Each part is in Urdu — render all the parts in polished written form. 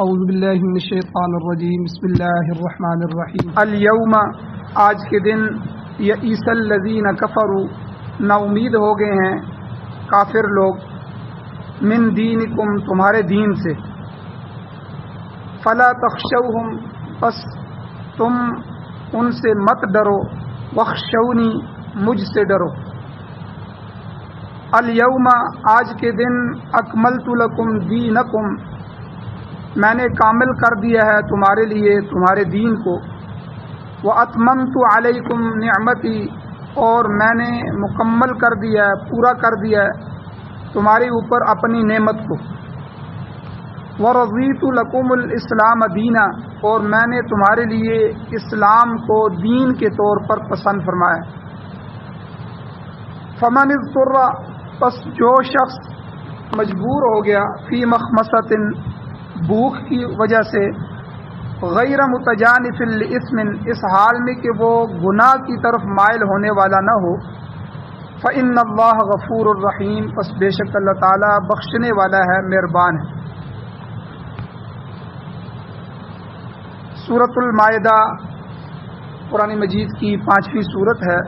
اعوذ باللہ من الشیطان الرجیم بسم اللہ الرحمن الرحیم الیوم آج کے دن یئس الذین کفروا نا امید ہو گئے ہیں کافر لوگ من دینکم تمہارے دین سے فلا تخشوہم بس تم ان سے مت ڈرو واخشونی مجھ سے ڈرو الیوم آج کے دن اکملت لکم دینکم میں نے کامل کر دیا ہے تمہارے لیے تمہارے دین کو واتممت علیکم نعمتی اور میں نے مکمل کر دیا ہے پورا کر دیا ہے تمہارے اوپر اپنی نعمت کو ورضیت لکم الاسلام دینا اور میں نے تمہارے لیے اسلام کو دین کے طور پر پسند فرمایا فمن اضطر پس جو شخص مجبور ہو گیا فی مخمصۃ بھوک کی وجہ سے غیر متجانف لإثم اس حال میں کہ وہ گناہ کی طرف مائل ہونے والا نہ ہو فإن اللہ غفور الرحیم پس بے شک اللہ تعالی بخشنے والا ہے مہربان ہے سورۃ المائدہ قرآن مجید کی 5ویں سورت ہے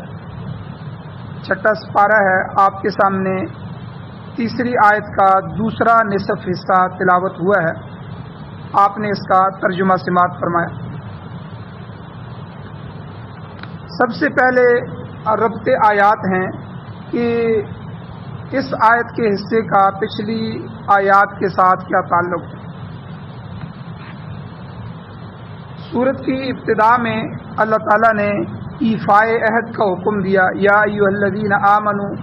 6واں سپارہ ہے آپ کے سامنے تیسری آیت کا دوسرا نصف حصہ تلاوت ہوا ہے آپ نے اس کا ترجمہ سماعت فرمایا سب سے پہلے ربط آیات ہیں کہ اس آیت کے حصے کا پچھلی آیات کے ساتھ کیا تعلق ہے سورت کی ابتدا میں اللہ تعالیٰ نے ایفائے عہد کا حکم دیا یا ایھا الذین آمنوا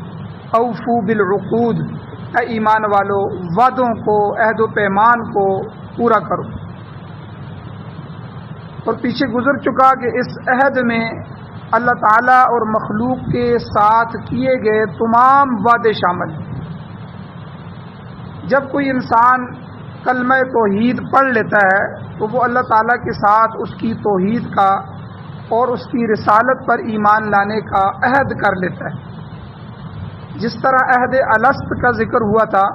اوفوا بالعقود اے ایمان والو وعدوں کو عہد و پیمان کو پورا کرو اور پیچھے گزر چکا کہ اس عہد میں اللہ تعالیٰ اور مخلوق کے ساتھ کیے گئے تمام وعدے شامل ہیں جب کوئی انسان کلمہ توحید پڑھ لیتا ہے تو وہ اللہ تعالیٰ کے ساتھ اس کی توحید کا اور اس کی رسالت پر ایمان لانے کا عہد کر لیتا ہے جس طرح عہد الست کا ذکر ہوا تھا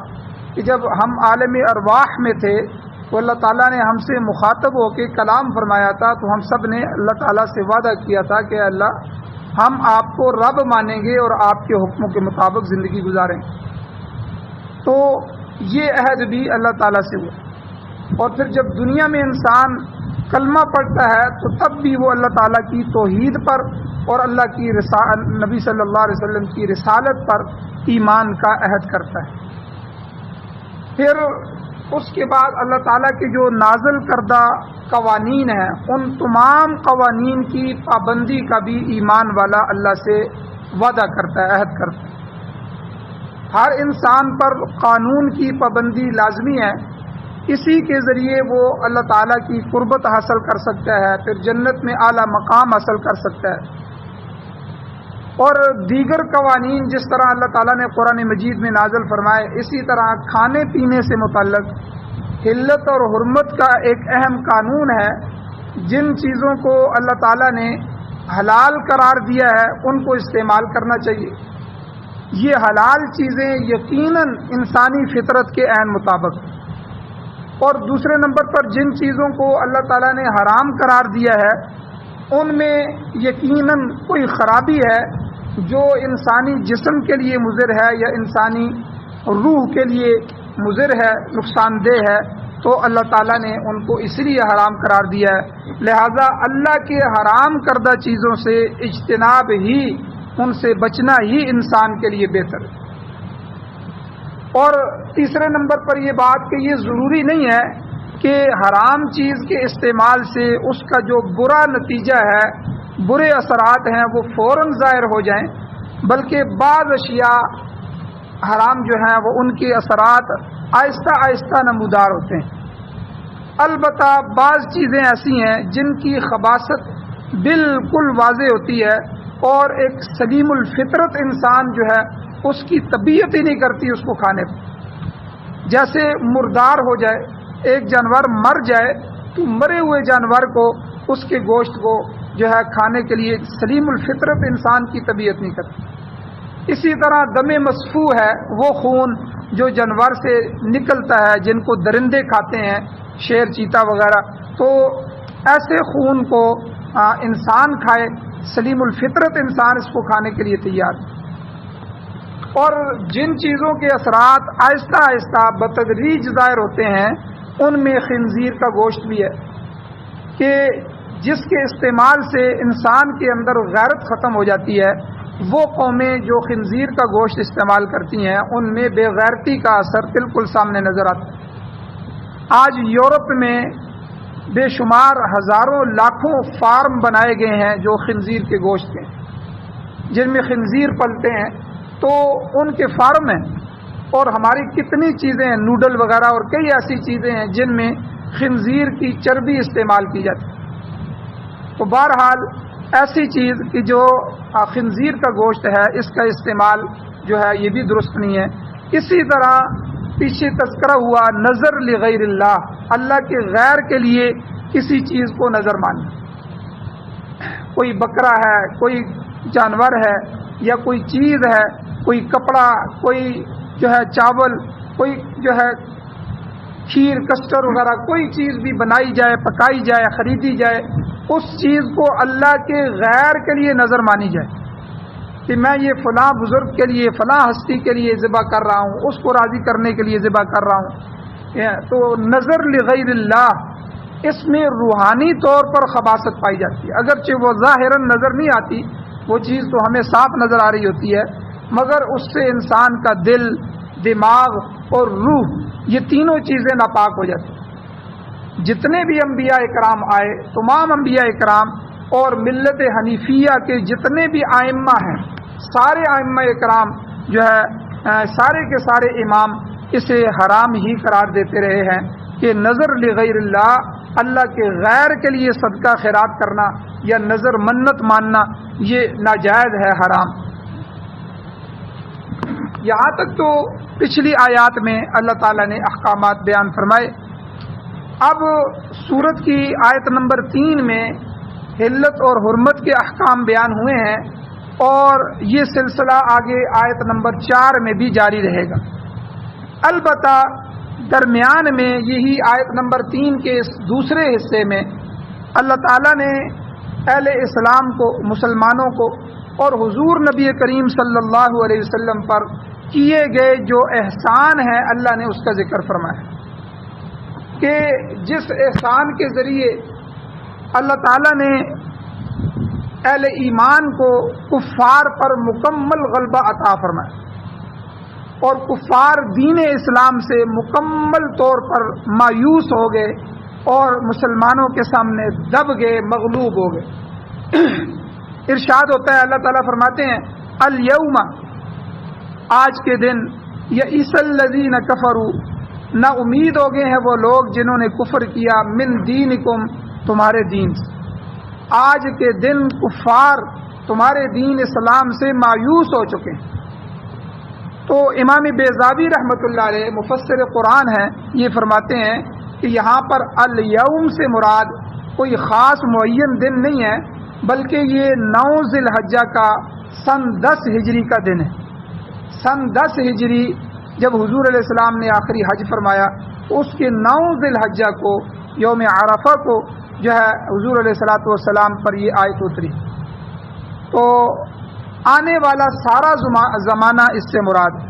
کہ جب ہم عالم ارواح میں تھے تو اللہ تعالیٰ نے ہم سے مخاطب ہو کے کلام فرمایا تھا تو ہم سب نے اللہ تعالیٰ سے وعدہ کیا تھا کہ اللہ ہم آپ کو رب مانیں گے اور آپ کے حکموں کے مطابق زندگی گزاریں تو یہ عہد بھی اللہ تعالیٰ سے ہوا اور پھر جب دنیا میں انسان کلمہ پڑھتا ہے تو تب بھی وہ اللہ تعالیٰ کی توحید پر اور اللہ کی نبی صلی اللہ علیہ وسلم کی رسالت پر ایمان کا عہد کرتا ہے پھر اس کے بعد اللہ تعالیٰ کے جو نازل کردہ قوانین ہیں ان تمام قوانین کی پابندی کا بھی ایمان والا اللہ سے وعدہ کرتا ہے عہد کرتا ہے ہر انسان پر قانون کی پابندی لازمی ہے اسی کے ذریعے وہ اللہ تعالیٰ کی قربت حاصل کر سکتا ہے پھر جنت میں اعلیٰ مقام حاصل کر سکتا ہے اور دیگر قوانین جس طرح اللہ تعالیٰ نے قرآن مجید میں نازل فرمائے اسی طرح کھانے پینے سے متعلق حلت اور حرمت کا ایک اہم قانون ہے جن چیزوں کو اللہ تعالیٰ نے حلال قرار دیا ہے ان کو استعمال کرنا چاہیے یہ حلال چیزیں یقیناً انسانی فطرت کے عین مطابق اور دوسرے نمبر پر جن چیزوں کو اللہ تعالیٰ نے حرام قرار دیا ہے ان میں یقیناً کوئی خرابی ہے جو انسانی جسم کے لیے مضر ہے یا انسانی روح کے لیے مضر ہے نقصان دہ ہے تو اللہ تعالیٰ نے ان کو اس لیے حرام قرار دیا ہے لہذا اللہ کے حرام کردہ چیزوں سے اجتناب ہی ان سے بچنا ہی انسان کے لیے بہتر ہے اور تیسرے نمبر پر یہ بات کہ یہ ضروری نہیں ہے کہ حرام چیز کے استعمال سے اس کا جو برا نتیجہ ہے برے اثرات ہیں وہ فوراً ظاہر ہو جائیں بلکہ بعض اشیاء حرام جو ہیں وہ ان کے اثرات آہستہ آہستہ نمودار ہوتے ہیں البتہ بعض چیزیں ایسی ہیں جن کی خباثت بالکل واضح ہوتی ہے اور ایک سلیم الفطرت انسان جو ہے اس کی طبیعت ہی نہیں کرتی اس کو کھانے پر جیسے مردار ہو جائے ایک جانور مر جائے تو مرے ہوئے جانور کو اس کے گوشت کو جو ہے کھانے کے لیے سلیم الفطرت انسان کی طبیعت نہیں کرتی اسی طرح دم مسفوح ہے وہ خون جو جانور سے نکلتا ہے، جن کو درندے کھاتے ہیں، شیر، چیتا وغیرہ، تو ایسے خون کو انسان کھائے، سلیم الفطرت انسان اس کو کھانے کے لیے تیار ہے۔ اور جن چیزوں کے اثرات آہستہ آہستہ بتدریج ظاہر ہوتے ہیں، ان میں خنزیر کا گوشت بھی ہے، کہ جس کے استعمال سے انسان کے اندر غیرت ختم ہو جاتی ہے، وہ قومیں جو خنزیر کا گوشت استعمال کرتی ہیں ان میں بے غیرتی کا اثر بالکل سامنے نظر آتا ہے۔ آج یورپ میں بے شمار ہزاروں لاکھوں فارم بنائے گئے ہیں جو خنزیر کے گوشت کے ہیں، جن میں خنزیر پلتے ہیں، تو ان کے فارم ہیں۔ اور ہماری کتنی چیزیں ہیں، نوڈل وغیرہ اور کئی ایسی چیزیں ہیں جن میں خنزیر کی چربی استعمال کی جاتی ہے۔ تو بہرحال ایسی چیز کہ جو خنزیر کا گوشت ہے، اس کا استعمال جو ہے یہ بھی درست نہیں ہے۔ اسی طرح پیچھے تذکرہ ہوا نظر لغیر اللہ، اللہ کے غیر کے لیے کسی چیز کو نظر ماننا، کوئی بکرا ہے، کوئی جانور ہے، یا کوئی چیز ہے، کوئی کپڑا، کوئی جو ہے چاول، کوئی جو ہے کھیر، کسٹر وغیرہ، کوئی چیز بھی بنائی جائے، پکائی جائے، خریدی جائے، اس چیز کو اللہ کے غیر کے لیے نظر مانی جائے کہ میں یہ فلاں بزرگ کے لیے، فلاں ہستی کے لیے ذبح کر رہا ہوں، اس کو راضی کرنے کے لیے ذبح کر رہا ہوں۔ تو نظر لغیر اللہ، اس میں روحانی طور پر خباثت پائی جاتی ہے، اگرچہ وہ ظاہراً نظر نہیں آتی، وہ چیز تو ہمیں صاف نظر آ رہی ہوتی ہے، مگر اس سے انسان کا دل، دماغ اور روح، یہ تینوں چیزیں ناپاک ہو جاتی ہیں۔ جتنے بھی انبیاء اکرام آئے، تمام انبیاء اکرام اور ملت حنیفیہ کے جتنے بھی ائمہ ہیں، سارے ائمہ اکرام جو ہے سارے کے سارے امام اسے حرام ہی قرار دیتے رہے ہیں کہ نظر لغیر اللہ، اللہ کے غیر کے لیے صدقہ خیرات کرنا یا نظر منت ماننا، یہ ناجائز ہے، حرام۔ یہاں تک تو پچھلی آیات میں اللہ تعالیٰ نے احکامات بیان فرمائے۔ اب سورت کی آیت نمبر 3 میں حلت اور حرمت کے احکام بیان ہوئے ہیں، اور یہ سلسلہ آگے آیت نمبر 4 میں بھی جاری رہے گا۔ البتہ درمیان میں یہی آیت نمبر 3 کے اس دوسرے حصے میں اللہ تعالیٰ نے اہل اسلام کو، مسلمانوں کو اور حضور نبی کریم صلی اللہ علیہ وسلم پر کیے گئے جو احسان ہیں، اللہ نے اس کا ذکر فرمایا کہ جس احسان کے ذریعے اللہ تعالیٰ نے اہل ایمان کو کفار پر مکمل غلبہ عطا فرمایا، اور کفار دین اسلام سے مکمل طور پر مایوس ہو گئے اور مسلمانوں کے سامنے دب گئے، مغلوب ہو گئے۔ ارشاد ہوتا ہے، اللہ تعالیٰ فرماتے ہیں الیوم، آج کے دن، یئس الذین کفروا، نا امید ہو گئے ہیں وہ لوگ جنہوں نے کفر کیا، من دینکم، تمہارے دین سے۔ آج کے دن کفار تمہارے دین اسلام سے مایوس ہو چکے ہیں۔ تو امام بیضاوی رحمۃ اللہ علیہ مفسر قرآن ہیں، یہ فرماتے ہیں کہ یہاں پر الیوم سے مراد کوئی خاص معین دن نہیں ہے، بلکہ یہ 9 ذی الحجہ کا سن 10 ہجری کا دن ہے۔ سن 10 ہجری جب حضور علیہ السلام نے آخری حج فرمایا، اس کے 9 ذی الحجہ کو، یوم عرفہ کو جو ہے حضور علیہ الصلوۃ والسلام پر یہ آیت اتری۔ تو آنے والا سارا زمانہ اس سے مراد ہے۔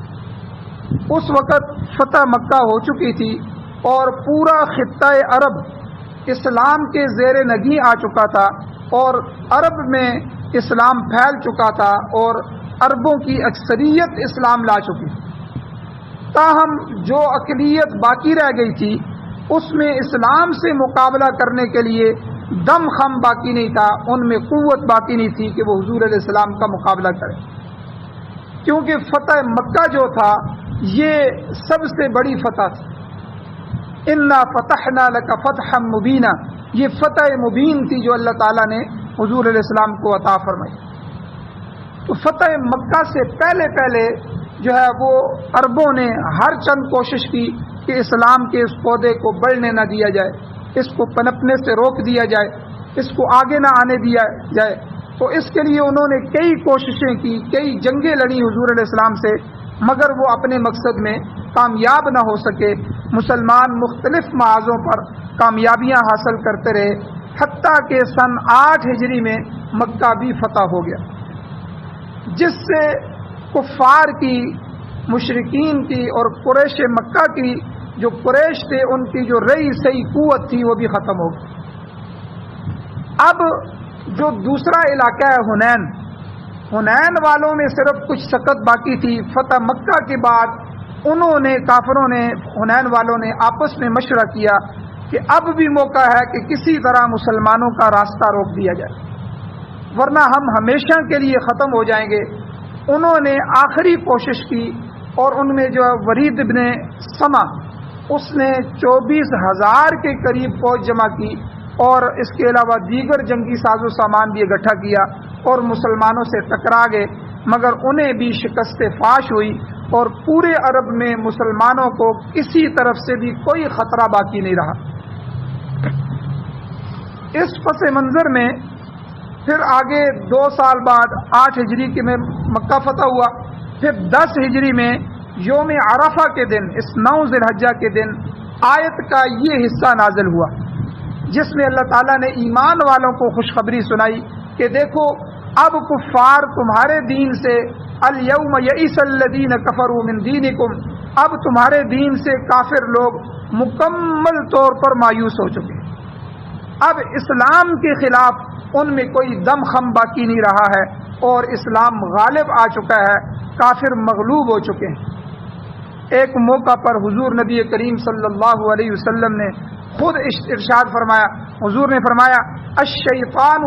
اس وقت فتح مکہ ہو چکی تھی اور پورا خطہ عرب اسلام کے زیر نگیں آ چکا تھا، اور عرب میں اسلام پھیل چکا تھا، اور عربوں کی اکثریت اسلام لا چکی۔ تاہم جو اقلیت باقی رہ گئی تھی، اس میں اسلام سے مقابلہ کرنے کے لیے دم خم باقی نہیں تھا، ان میں قوت باقی نہیں تھی کہ وہ حضور علیہ السلام کا مقابلہ کرے، کیونکہ فتح مکہ جو تھا یہ سب سے بڑی فتح تھی۔ انا فتحنا لک فتحا مبینا، یہ فتح مبین تھی جو اللہ تعالیٰ نے حضور علیہ السلام کو عطا فرمائی۔ تو فتح مکہ سے پہلے جو ہے وہ عربوں نے ہر چند کوشش کی کہ اسلام کے اس پودے کو بڑھنے نہ دیا جائے، اس کو پنپنے سے روک دیا جائے، اس کو آگے نہ آنے دیا جائے۔ تو اس کے لیے انہوں نے کئی کوششیں کی، کئی جنگیں لڑی حضور علیہ السلام سے، مگر وہ اپنے مقصد میں کامیاب نہ ہو سکے۔ مسلمان مختلف محاذوں پر کامیابیاں حاصل کرتے رہے، حتیٰ کہ سن 8 ہجری میں مکہ بھی فتح ہو گیا، جس سے کفار کی، مشرکین کی اور قریش مکہ کی، جو قریش تھے ان کی جو رئیسی قوت تھی وہ بھی ختم ہو گئی۔ اب جو دوسرا علاقہ ہے حنین والوں میں صرف کچھ سکت باقی تھی۔ فتح مکہ کے بعد کافروں نے، حنین والوں نے آپس میں مشورہ کیا کہ اب بھی موقع ہے کہ کسی طرح مسلمانوں کا راستہ روک دیا جائے، ورنہ ہم ہمیشہ کے لیے ختم ہو جائیں گے۔ انہوں نے آخری کوشش کی، اور ان میں جو ورید بن سما، اس نے 24,000 کے قریب فوج جمع کی، اور اس کے علاوہ دیگر جنگی ساز و سامان بھی اکٹھا کیا، اور مسلمانوں سے ٹکرا گئے، مگر انہیں بھی شکست فاش ہوئی، اور پورے عرب میں مسلمانوں کو کسی طرف سے بھی کوئی خطرہ باقی نہیں رہا۔ اس پس منظر میں پھر آگے 2 سال بعد 8 ہجری کے میں مکہ فتح ہوا۔ پھر 10 ہجری میں یوم عرفہ کے دن، اس 9 ذی الحجہ کے دن، آیت کا یہ حصہ نازل ہوا جس میں اللہ تعالیٰ نے ایمان والوں کو خوشخبری سنائی کہ دیکھو اب کفار تمہارے دین سے، الیوم یئس الذین کفروا من دینکم، اب تمہارے دین سے کافر لوگ مکمل طور پر مایوس ہو چکے، اب اسلام کے خلاف ان میں کوئی دم خم باقی نہیں رہا ہے، اور اسلام غالب آ چکا ہے، کافر مغلوب ہو چکے ہیں۔ ایک موقع پر حضور نبی کریم صلی اللہ علیہ وسلم نے خود ارشاد فرمایا، حضور نے فرمایا الشیطان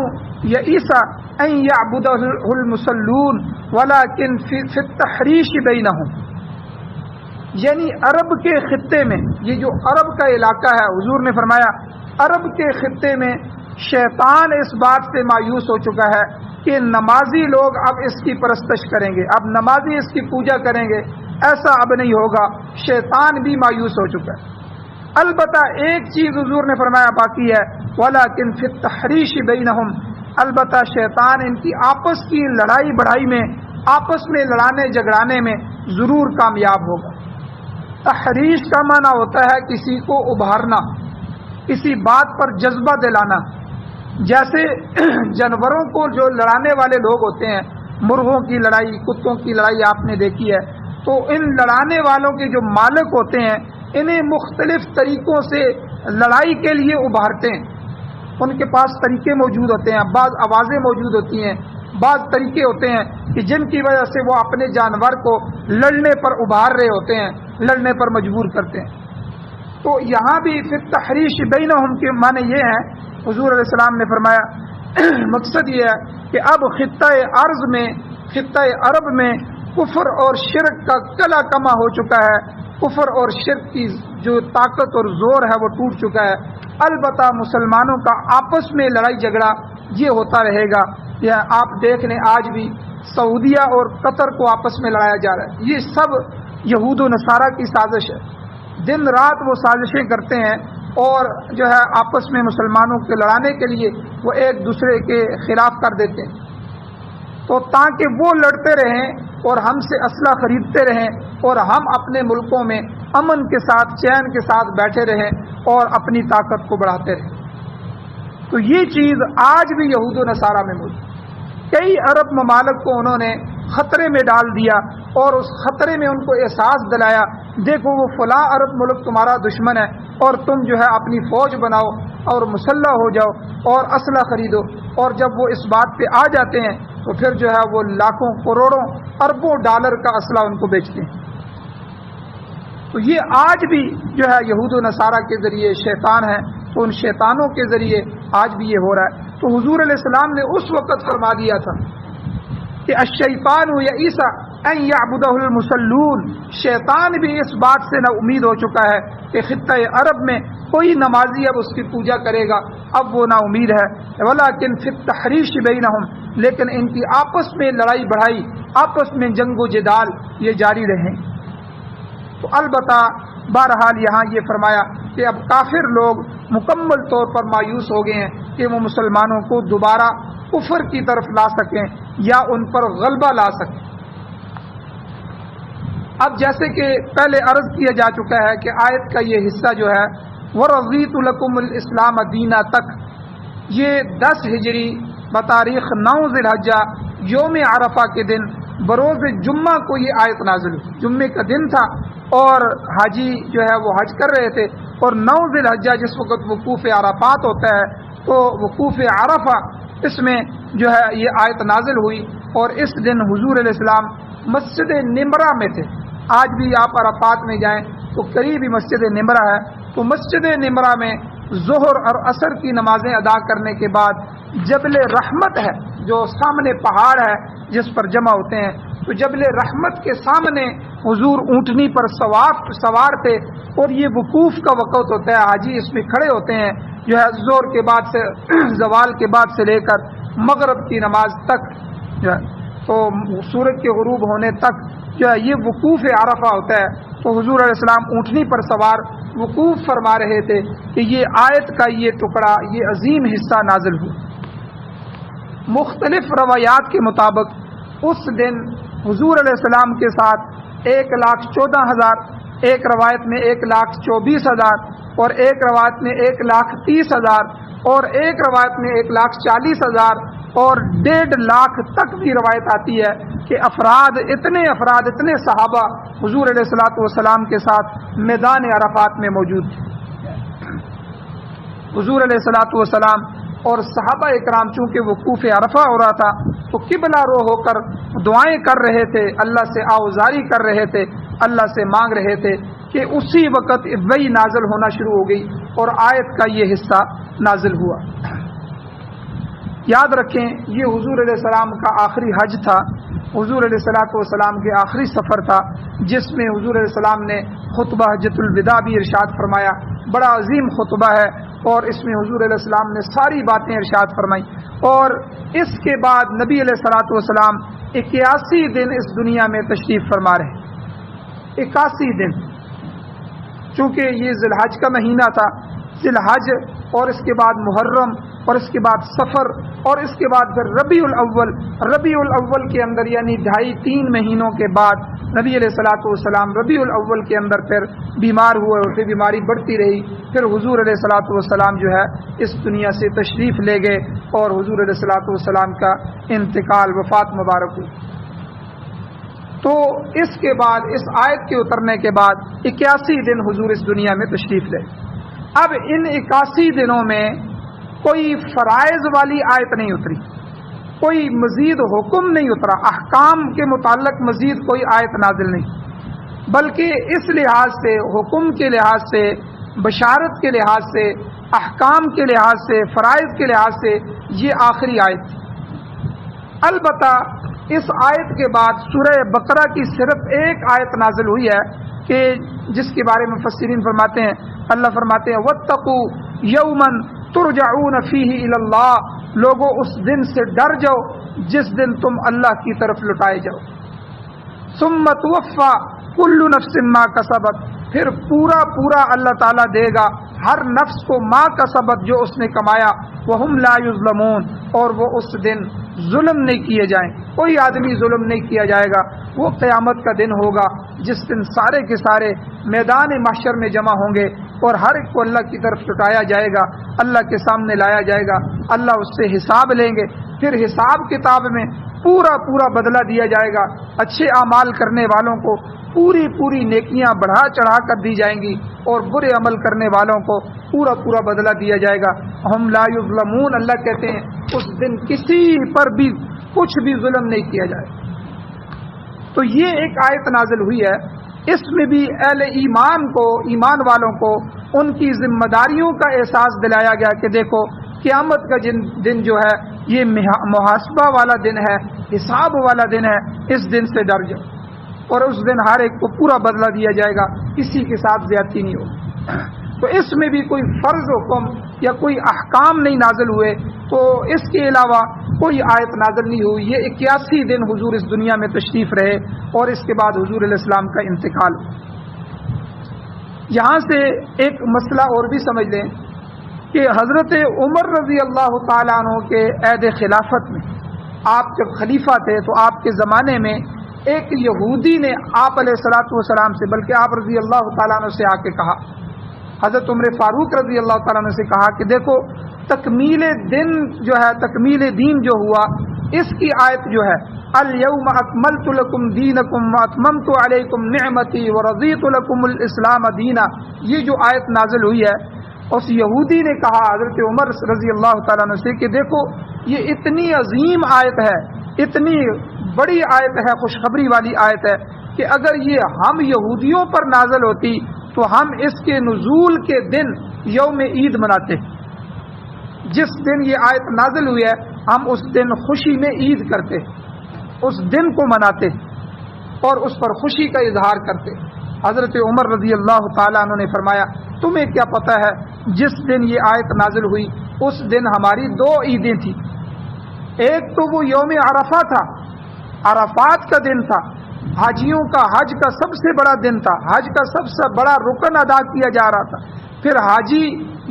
یئس ان یعبدہ المصلون ولکن فی التحریش بینہم، یعنی عرب کے خطے میں، یہ جو عرب کا علاقہ ہے، حضور نے فرمایا عرب کے خطے میں شیطان اس بات سے مایوس ہو چکا ہے کہ نمازی لوگ اب اس کی پرستش کریں گے، اب نمازی اس کی پوجا کریں گے، ایسا اب نہیں ہوگا، شیطان بھی مایوس ہو چکا ہے۔ البتہ ایک چیز حضور نے فرمایا باقی ہے، وَلَكِنْ فِي التَّحْرِيشِ بَيْنَهُمْ، البتہ شیطان ان کی آپس کی لڑائی بڑھائی میں، آپس میں لڑانے جھگڑانے میں ضرور کامیاب ہوگا۔ تحریش کا معنی ہوتا ہے کسی کو ابھارنا، کسی بات پر جذبہ دلانا۔ جیسے جانوروں کو جو لڑانے والے لوگ ہوتے ہیں، مرغوں کی لڑائی، کتوں کی لڑائی آپ نے دیکھی ہے، تو ان لڑانے والوں کے جو مالک ہوتے ہیں انہیں مختلف طریقوں سے لڑائی کے لیے ابھارتے ہیں، ان کے پاس طریقے موجود ہوتے ہیں، بعض آوازیں موجود ہوتی ہیں، بعض طریقے ہوتے ہیں کہ جن کی وجہ سے وہ اپنے جانور کو لڑنے پر ابھار رہے ہوتے ہیں، لڑنے پر مجبور کرتے ہیں۔ تو یہاں بھی پھر تحریش بینہم کے معنی یہ ہے، حضور علیہ السلام نے فرمایا مقصد یہ ہے کہ اب خطہ عرب میں کفر اور شرک کا کلا کما ہو چکا ہے، کفر اور شرک کی جو طاقت اور زور ہے وہ ٹوٹ چکا ہے۔ البتہ مسلمانوں کا آپس میں لڑائی جھگڑا یہ ہوتا رہے گا۔ یہ آپ دیکھ لیں آج بھی سعودیہ اور قطر کو آپس میں لڑایا جا رہا ہے، یہ سب یہود و نصارہ کی سازش ہے۔ دن رات وہ سازشیں کرتے ہیں، اور جو ہے آپس میں مسلمانوں کے لڑانے کے لیے وہ ایک دوسرے کے خلاف کر دیتے ہیں، تو تاکہ وہ لڑتے رہیں اور ہم سے اسلحہ خریدتے رہیں، اور ہم اپنے ملکوں میں امن کے ساتھ، چین کے ساتھ بیٹھے رہیں اور اپنی طاقت کو بڑھاتے رہیں۔ تو یہ چیز آج بھی یہود و نصارہ میں موجود ہے۔ کئی عرب ممالک کو انہوں نے خطرے میں ڈال دیا، اور اس خطرے میں ان کو احساس دلایا، دیکھو وہ فلاں عرب ملک تمہارا دشمن ہے، اور تم جو ہے اپنی فوج بناؤ اور مسلح ہو جاؤ اور اسلحہ خریدو۔ اور جب وہ اس بات پہ آ جاتے ہیں تو پھر جو ہے وہ لاکھوں کروڑوں اربوں ڈالر کا اسلحہ ان کو بیچتے ہیں۔ تو یہ آج بھی جو ہے یہود و نصارہ کے ذریعے شیطان ہے، تو ان شیطانوں کے ذریعے آج بھی یہ ہو رہا ہے۔ تو حضور علیہ السلام نے اس وقت فرما دیا تھا کہ الشیطان یئس ان یعبدہ المصلون، شیطان بھی اس بات سے نا امید ہو چکا ہے کہ خطہ عرب میں کوئی نمازی اب اس کی پوجا کرے گا، اب وہ نا امید ہے۔ ولکن فی التحریش بینہم، لیکن ان کی آپس میں لڑائی بڑھائی، آپس میں جنگ و جدال یہ جاری رہیں۔ تو البتہ بہرحال یہاں یہ فرمایا کہ اب کافر لوگ مکمل طور پر مایوس ہو گئے ہیں کہ وہ مسلمانوں کو دوبارہ کفر کی طرف لا سکیں یا ان پر غلبہ لا سکیں۔ اب جیسے کہ پہلے عرض کیا جا چکا ہے کہ آیت کا یہ حصہ جو ہے وَرَضِيتُ لَكُمُ الْإِسْلَامَ دِينًا تک، یہ 10 ہجری بتاریخ 9 ذی الحجہ یوم عرفہ کے دن بروز جمعہ کو یہ آیت نازل ہوئی۔ جمعے کا دن تھا اور حاجی جو ہے وہ حج کر رہے تھے، اور 9 ذی الحجہ جس وقت وقوف عرفات ہوتا ہے تو وقوف عرفہ اس میں جو ہے یہ آیت نازل ہوئی، اور اس دن حضور علیہ السلام مسجد نمرہ میں تھے۔ آج بھی آپ عرفات میں جائیں تو قریب ہی مسجد نمرہ ہے، تو مسجد نمرہ میں ظہر اور عصر کی نمازیں ادا کرنے کے بعد جبل رحمت ہے جو سامنے پہاڑ ہے جس پر جمع ہوتے ہیں، تو جبل رحمت کے سامنے حضور اونٹنی پر سوار تھے، اور یہ وقوف کا وقت ہوتا ہے، حاجی اس میں کھڑے ہوتے ہیں جو ہے زور کے بعد سے زوال کے بعد سے لے کر مغرب کی نماز تک جو ہے، تو سورج کے غروب ہونے تک جو ہے یہ وقوف عرفہ ہوتا ہے۔ تو حضور علیہ السلام اونٹنی پر سوار وقوف فرما رہے تھے کہ یہ آیت کا یہ ٹکڑا، یہ عظیم حصہ نازل ہوا۔ مختلف روایات کے مطابق اس دن حضور علیہ السلام کے ساتھ 1,14,000، ایک روایت میں 1,24,000، اور ایک روایت میں 1,30,000، اور ایک روایت میں 1,40,000، اور 1.5 لاکھ تک بھی روایت آتی ہے کہ اتنے صحابہ حضور علیہ والسلام کے ساتھ میدان عرفات میں موجود تھے۔ حضور علیہ والسلام اور صحابہ اکرام چونکہ وقوف عرفہ ہو رہا تھا تو قبلہ رو ہو کر دعائیں کر رہے تھے، اللہ سے آوزاری کر رہے تھے، اللہ سے مانگ رہے تھے کہ اسی وقت وحی نازل ہونا شروع ہو گئی اور آیت کا یہ حصہ نازل ہوا۔ یاد رکھیں یہ حضور علیہ السلام کا آخری حج تھا، حضور علیہ السلام کے آخری سفر تھا، جس میں حضور علیہ السلام نے خطبہ حجۃ الوداع بھی ارشاد فرمایا۔ بڑا عظیم خطبہ ہے، اور اس میں حضور علیہ السلام نے ساری باتیں ارشاد فرمائی، اور اس کے بعد نبی علیہ والسلام 81 دن اس دنیا میں تشریف فرما رہے، 81 دن، چونکہ یہ ذی الحج کا مہینہ تھا، ذی الحج، اور اس کے بعد محرم، اور اس کے بعد سفر، اور اس کے بعد پھر ربیع الاول کے اندر یعنی 2.5-3 مہینوں کے بعد نبی علیہ والسلام ربیع الاول کے اندر پھر بیمار ہوئے، اور پھر بیماری بڑھتی رہی، پھر حضور علیہ والسلام جو ہے اس دنیا سے تشریف لے گئے، اور حضور علیہ والسلام کا انتقال، وفات مبارک ہوئی۔ تو اس کے بعد اس آیت کے اترنے کے بعد 81 دن حضور اس دنیا میں تشریف لے۔ اب ان 81 دنوں میں کوئی فرائض والی آیت نہیں اتری، کوئی مزید حکم نہیں اترا، احکام کے متعلق مزید کوئی آیت نازل نہیں، بلکہ اس لحاظ سے، حکم کے لحاظ سے، بشارت کے لحاظ سے، احکام کے لحاظ سے، فرائض کے لحاظ سے یہ آخری آیت تھی۔ البتہ اس آیت کے بعد سورہ بقرہ کی صرف ایک آیت نازل ہوئی ہے کہ جس کے بارے میں مفسرین فرماتے ہیں، اللہ فرماتے ہیں وَاتَّقُوا يَوْمًا تُرْجَعُونَ فِيهِ إِلَى اللَّهِ، لوگوں اس دن سے ڈر جاؤ جس دن تم اللہ کی طرف لٹائے جاؤ، ثُمَّ تُوَفَّى كُلُّ نَفْسٍ مَا كَسَبَتْ، پھر پورا اللہ تعالیٰ دے گا ہر نفس کو ما کسبت جو اس نے کمایا، وَهُمْ لَا يُظْلَمُونَ، اور وہ اس دن ظلم نہیں کیے جائیں، کوئی آدمی ظلم نہیں کیا جائے گا۔ وہ قیامت کا دن ہوگا جس دن سارے کے سارے میدان محشر میں جمع ہوں گے، اور ہر ایک کو اللہ کی طرف لٹایا جائے گا، اللہ کے سامنے لایا جائے گا، اللہ اس سے حساب لیں گے، پھر حساب کتاب میں پورا بدلہ دیا جائے گا، اچھے اعمال کرنے والوں کو پوری نیکیاں بڑھا چڑھا کر دی جائیں گی، اور برے عمل کرنے والوں کو پورا بدلہ دیا جائے گا۔ ہم لا یظلمون، اللہ کہتے ہیں اس دن کسی پر بھی کچھ بھی ظلم نہیں کیا جائے۔ تو یہ ایک آیت نازل ہوئی ہے، اس میں بھی اہل ایمان کو، ایمان والوں کو ان کی ذمہ داریوں کا احساس دلایا گیا کہ دیکھو قیامت کا دن جو ہے یہ محاسبہ والا دن ہے، حساب والا دن ہے، اس دن سے ڈر جاؤ، اور اس دن ہر ایک کو پورا بدلہ دیا جائے گا، کسی کے ساتھ زیادتی نہیں ہوگی۔ تو اس میں بھی کوئی فرض حکم یا کوئی احکام نہیں نازل ہوئے، تو اس کے علاوہ کوئی آیت نازل نہیں ہوئی۔ یہ 81 دن حضور اس دنیا میں تشریف رہے، اور اس کے بعد حضور علیہ السلام کا انتقال۔ یہاں سے ایک مسئلہ اور بھی سمجھ لیں کہ حضرت عمر رضی اللہ تعالیٰ عنہ کے عہد خلافت میں، آپ جب خلیفہ تھے تو آپ کے زمانے میں ایک یہودی نے آپ علیہ الصلوۃ والسلام سے، بلکہ آپ رضی اللہ تعالیٰ عنہ سے آ کے کہا، حضرت عمر فاروق رضی اللہ تعالیٰ عنہ سے کہا کہ دیکھو تکمیل دن جو ہے، تکمیل دین جو ہوا، اس کی آیت جو ہے الیوم اکملت لکم دینکم واتممت علیکم نعمتی ورضیت لکم الاسلام دینا، یہ جو آیت نازل ہوئی ہے، اس یہودی نے کہا حضرت عمر رضی اللہ تعالیٰ عنہ سے کہ دیکھو یہ اتنی عظیم آیت ہے، اتنی بڑی آیت ہے، خوشخبری والی آیت ہے کہ اگر یہ ہم یہودیوں پر نازل ہوتی تو ہم اس کے نزول کے دن یوم عید مناتے، جس دن یہ آیت نازل ہوئی ہے ہم اس دن خوشی میں عید کرتے، اس دن کو مناتے اور اس پر خوشی کا اظہار کرتے۔ حضرت عمر رضی اللہ تعالیٰ عنہ نے فرمایا تمہیں کیا پتہ ہے جس دن یہ آیت نازل ہوئی اس دن ہماری 2 عیدیں تھیں، ایک تو وہ یوم عرفہ تھا، عرفات کا دن تھا، حاجیوں کا حج کا سب سے بڑا دن تھا، حج کا سب سے بڑا رکن ادا کیا جا رہا تھا، پھر حاجی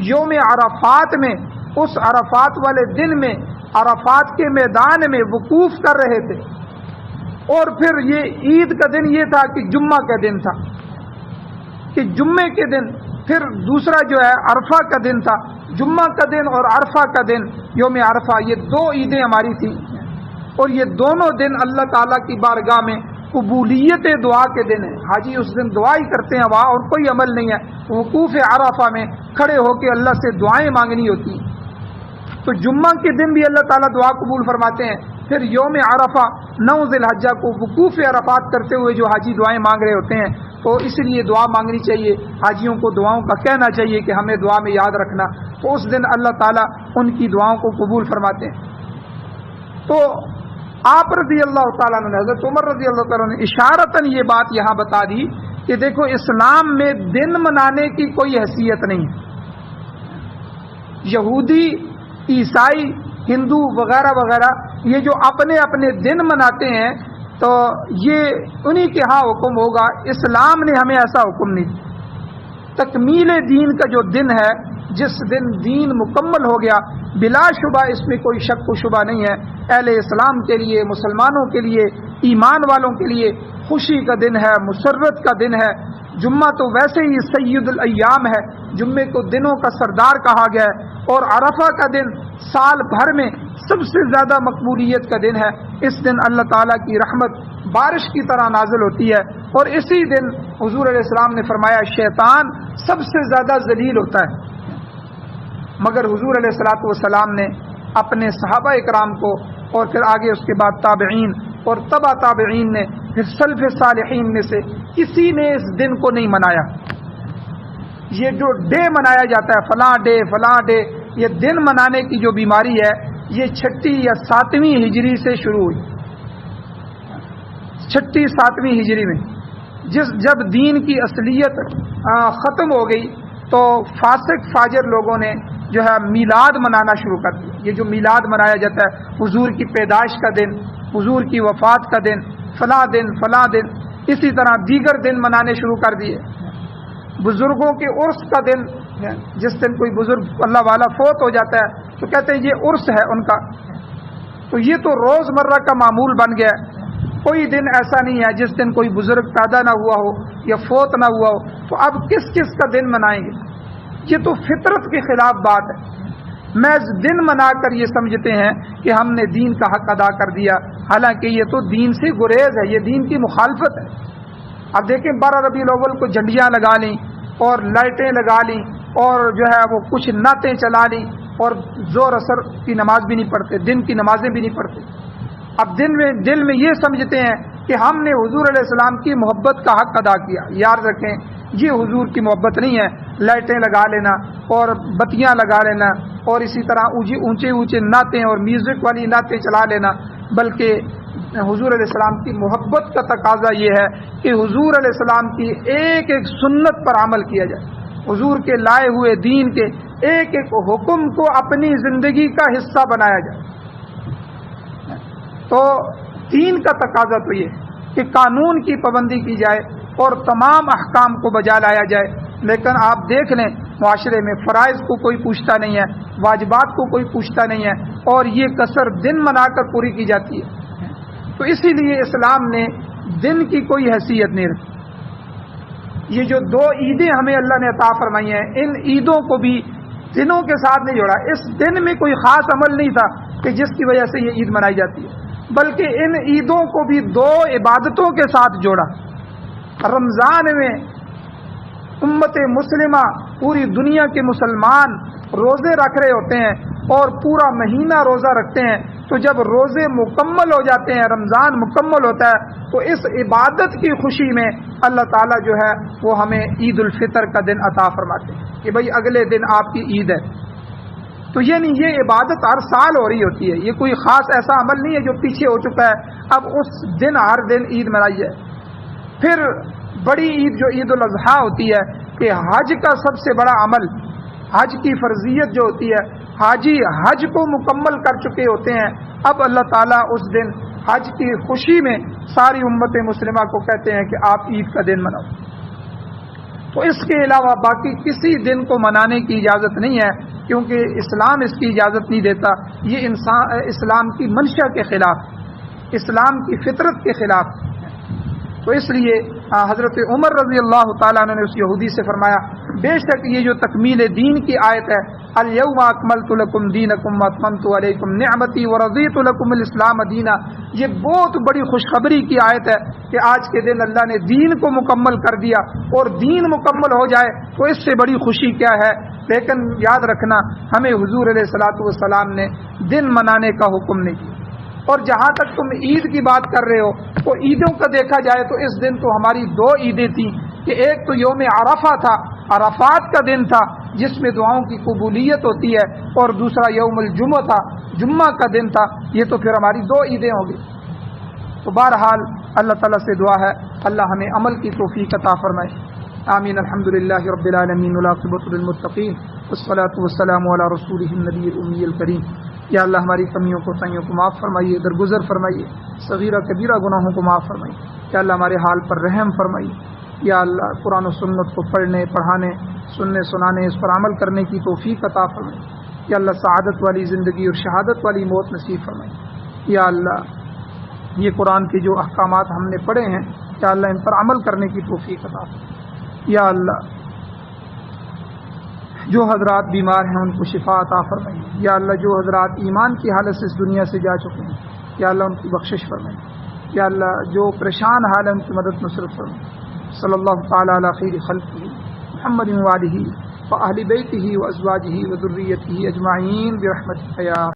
یوم عرفات میں، اس عرفات والے دن میں عرفات کے میدان میں وقوف کر رہے تھے، اور پھر یہ عید کا دن یہ تھا کہ جمعہ کا دن تھا، کہ جمعے کے دن، پھر دوسرا جو ہے عرفہ کا دن تھا، جمعہ کا دن اور عرفہ کا دن یوم عرفہ، یہ 2 عیدیں ہماری تھیں، اور یہ دونوں دن اللہ تعالیٰ کی بارگاہ میں قبولیت دعا کے دن ہیں، حاجی اس دن دعا ہی کرتے ہیں، وہاں اور کوئی عمل نہیں ہے، وقوف عرفہ میں کھڑے ہو کے اللہ سے دعائیں مانگنی ہوتی ہیں، تو جمعہ کے دن بھی اللہ تعالیٰ دعا قبول فرماتے ہیں، پھر یوم عرفہ 9 ذی الحجہ کو وقوف عرفات کرتے ہوئے جو حاجی دعائیں مانگ رہے ہوتے ہیں، تو اس لیے دعا مانگنی چاہیے، حاجیوں کو دعاؤں کا کہنا چاہیے کہ ہمیں دعا میں یاد رکھنا، تو اس دن اللہ تعالیٰ ان کی دعاؤں کو قبول فرماتے ہیں۔ تو آپ رضی اللہ تعالیٰ نے، حضرت عمر رضی اللہ تعالیٰ نے اشارتاً یہ بات یہاں بتا دی کہ دیکھو اسلام میں دن منانے کی کوئی حیثیت نہیں ہے، یہودی، عیسائی، ہندو وغیرہ وغیرہ یہ جو اپنے اپنے دن مناتے ہیں تو یہ انہی کے ہاں حکم ہوگا، اسلام نے ہمیں ایسا حکم نہیں دیا۔ تکمیل دین کا جو دن ہے، جس دن دین مکمل ہو گیا، بلا شبہ اس میں کوئی شک و شبہ نہیں ہے، اہل اسلام کے لیے، مسلمانوں کے لیے، ایمان والوں کے لیے خوشی کا دن ہے، مسرت کا دن ہے۔ جمعہ تو ویسے ہی سید الایام ہے، جمعے کو دنوں کا سردار کہا گیا ہے، اور عرفہ کا دن سال بھر میں سب سے زیادہ مقبولیت کا دن ہے، اس دن اللہ تعالیٰ کی رحمت بارش کی طرح نازل ہوتی ہے، اور اسی دن حضور علیہ السلام نے فرمایا شیطان سب سے زیادہ ذلیل ہوتا ہے، مگر حضور علیہ الصلوۃ والسلام نے اپنے صحابہ اکرام کو، اور پھر آگے اس کے بعد تابعین اور تبع تابعین نے، پھر سلف صالحین میں سے کسی نے اس دن کو نہیں منایا۔ یہ جو ڈے منایا جاتا ہے، فلاں ڈے فلاں ڈے، یہ دن منانے کی جو بیماری ہے یہ 6 یا 7ویں ہجری سے شروع ہوئی، 6 7ویں ہجری میں، جب دین کی اصلیت ختم ہو گئی تو فاسق فاجر لوگوں نے جو ہے میلاد منانا شروع کر دیا۔ یہ جو میلاد منایا جاتا ہے، حضور کی پیدائش کا دن، حضور کی وفات کا دن، فلاں دن فلاں دن، اسی طرح دیگر دن منانے شروع کر دیے۔ بزرگوں کے عرس کا دن، جس دن کوئی بزرگ اللہ والا فوت ہو جاتا ہے تو کہتے ہیں یہ عرس ہے ان کا، تو یہ تو روز مرہ کا معمول بن گیا ہے، کوئی دن ایسا نہیں ہے جس دن کوئی بزرگ پیدا نہ ہوا ہو یا فوت نہ ہوا ہو، تو اب کس کس کا دن منائیں گے؟ یہ تو فطرت کے خلاف بات ہے۔ محض دن منا کر یہ سمجھتے ہیں کہ ہم نے دین کا حق ادا کر دیا، حالانکہ یہ تو دین سے گریز ہے، یہ دین کی مخالفت ہے۔ اب دیکھیں 12 ربیع الاول کو جھنڈیاں لگا لیں اور لائٹیں لگا لیں اور جو ہے وہ کچھ نعتیں چلا لیں، اور زور اثر کی نماز بھی نہیں پڑھتے، دن کی نمازیں بھی نہیں پڑھتے۔ اب دل میں یہ سمجھتے ہیں کہ ہم نے حضور علیہ السلام کی محبت کا حق ادا کیا۔ یاد رکھیں یہ حضور کی محبت نہیں ہے، لائٹیں لگا لینا اور بتیاں لگا لینا اور اسی طرح اونچے اونچے نعتیں اور میوزک والی نعتیں چلا لینا، بلکہ حضور علیہ السلام کی محبت کا تقاضا یہ ہے کہ حضور علیہ السلام کی ایک ایک سنت پر عمل کیا جائے، حضور کے لائے ہوئے دین کے ایک ایک حکم کو اپنی زندگی کا حصہ بنایا جائے۔ تو دین کا تقاضا تو یہ کہ قانون کی پابندی کی جائے اور تمام احکام کو بجا لایا جائے، لیکن آپ دیکھ لیں معاشرے میں فرائض کو کوئی پوچھتا نہیں ہے، واجبات کو کوئی پوچھتا نہیں ہے، اور یہ کسر دن منا کر پوری کی جاتی ہے۔ تو اسی لیے اسلام نے دن کی کوئی حیثیت نہیں رکھتی۔ یہ جو دو عیدیں ہمیں اللہ نے عطا فرمائی ہیں، ان عیدوں کو بھی دنوں کے ساتھ نہیں جوڑا۔ اس دن میں کوئی خاص عمل نہیں تھا کہ جس کی وجہ سے یہ عید منائی جاتی ہے، بلکہ ان عیدوں کو بھی دو عبادتوں کے ساتھ جوڑا۔ رمضان میں امت مسلمہ، پوری دنیا کے مسلمان روزے رکھ رہے ہوتے ہیں اور پورا مہینہ روزہ رکھتے ہیں، تو جب روزے مکمل ہو جاتے ہیں، رمضان مکمل ہوتا ہے، تو اس عبادت کی خوشی میں اللہ تعالیٰ جو ہے وہ ہمیں عید الفطر کا دن عطا فرماتے ہیں کہ بھئی اگلے دن آپ کی عید ہے۔ تو یعنی یہ عبادت ہر سال ہو رہی ہوتی ہے، یہ کوئی خاص ایسا عمل نہیں ہے جو پیچھے ہو چکا ہے، اب اس دن ہر دن عید منائی ہے۔ پھر بڑی عید جو عید الاضحیٰ ہوتی ہے کہ حج کا سب سے بڑا عمل، حج کی فرضیت جو ہوتی ہے، حاجی حج کو مکمل کر چکے ہوتے ہیں، اب اللہ تعالیٰ اس دن حج کی خوشی میں ساری امت مسلمہ کو کہتے ہیں کہ آپ عید کا دن مناؤ۔ تو اس کے علاوہ باقی کسی دن کو منانے کی اجازت نہیں ہے، کیونکہ اسلام اس کی اجازت نہیں دیتا، یہ اسلام کی منشا کے خلاف، اسلام کی فطرت کے خلاف۔ تو اس لیے حضرت عمر رضی اللہ تعالیٰ عنہ نے اس یہودی سے فرمایا، بے شک یہ جو تکمیل دین کی آیت ہے، الیوم اکملت لکم دینکم واتممت علیکم نعمتی ورضیت لکم الاسلام دینا، یہ بہت بڑی خوشخبری کی آیت ہے کہ آج کے دن اللہ نے دین کو مکمل کر دیا، اور دین مکمل ہو جائے تو اس سے بڑی خوشی کیا ہے۔ لیکن یاد رکھنا، ہمیں حضور علیہ الصلوۃ والسلام نے دن منانے کا حکم نہیں کیا۔ اور جہاں تک تم عید کی بات کر رہے ہو، تو عیدوں کا دیکھا جائے تو اس دن تو ہماری دو عیدیں تھیں کہ ایک تو یوم عرفہ تھا، عرفات کا دن تھا جس میں دعاؤں کی قبولیت ہوتی ہے، اور دوسرا یوم الجمعہ تھا، جمعہ کا دن تھا۔ یہ تو پھر ہماری دو عیدیں ہوں گی۔ تو بہرحال اللہ تعالیٰ سے دعا ہے اللہ ہمیں عمل کی توفیق عطا فرمائے، آمین۔ الحمدللہ رب العالمین والعاقبۃ للمتقین والصلاۃ والسلام علی رسولہ النبی الامی الکریم۔ یا اللہ ہماری کمیوں کو تائیوں کو معاف فرمائیے، درگزر فرمائیے، صغیرہ کبیرہ گناہوں کو معاف فرمائیے۔ یا اللہ ہمارے حال پر رحم فرمائیے۔ یا اللہ قرآن و سنت کو پڑھنے، پڑھانے، سننے، سنانے، اس پر عمل کرنے کی توفیق عطا فرمائیے۔ یا اللہ سعادت والی زندگی اور شہادت والی موت نصیب فرمائیے۔ یا اللہ یہ قرآن کے جو احکامات ہم نے پڑھے ہیں، یا اللہ ان پر عمل کرنے کی توفیق عطا فرمائیے۔ یا اللہ جو حضرات بیمار ہیں ان کو شفا عطا فرمائیے۔ یا اللہ جو حضرات ایمان کی حالت سے اس دنیا سے جا چکے ہیں، یا اللہ ان کی بخشش فرمائیے۔ یا اللہ جو پریشان حال ہے ان کی مدد نصرت فرمائیے۔ صلی اللہ تعالی علی خیر خلقہ محمد وآلہ وأہل بیتہ وازواجہ وذریتہ اجمعین برحمتک یا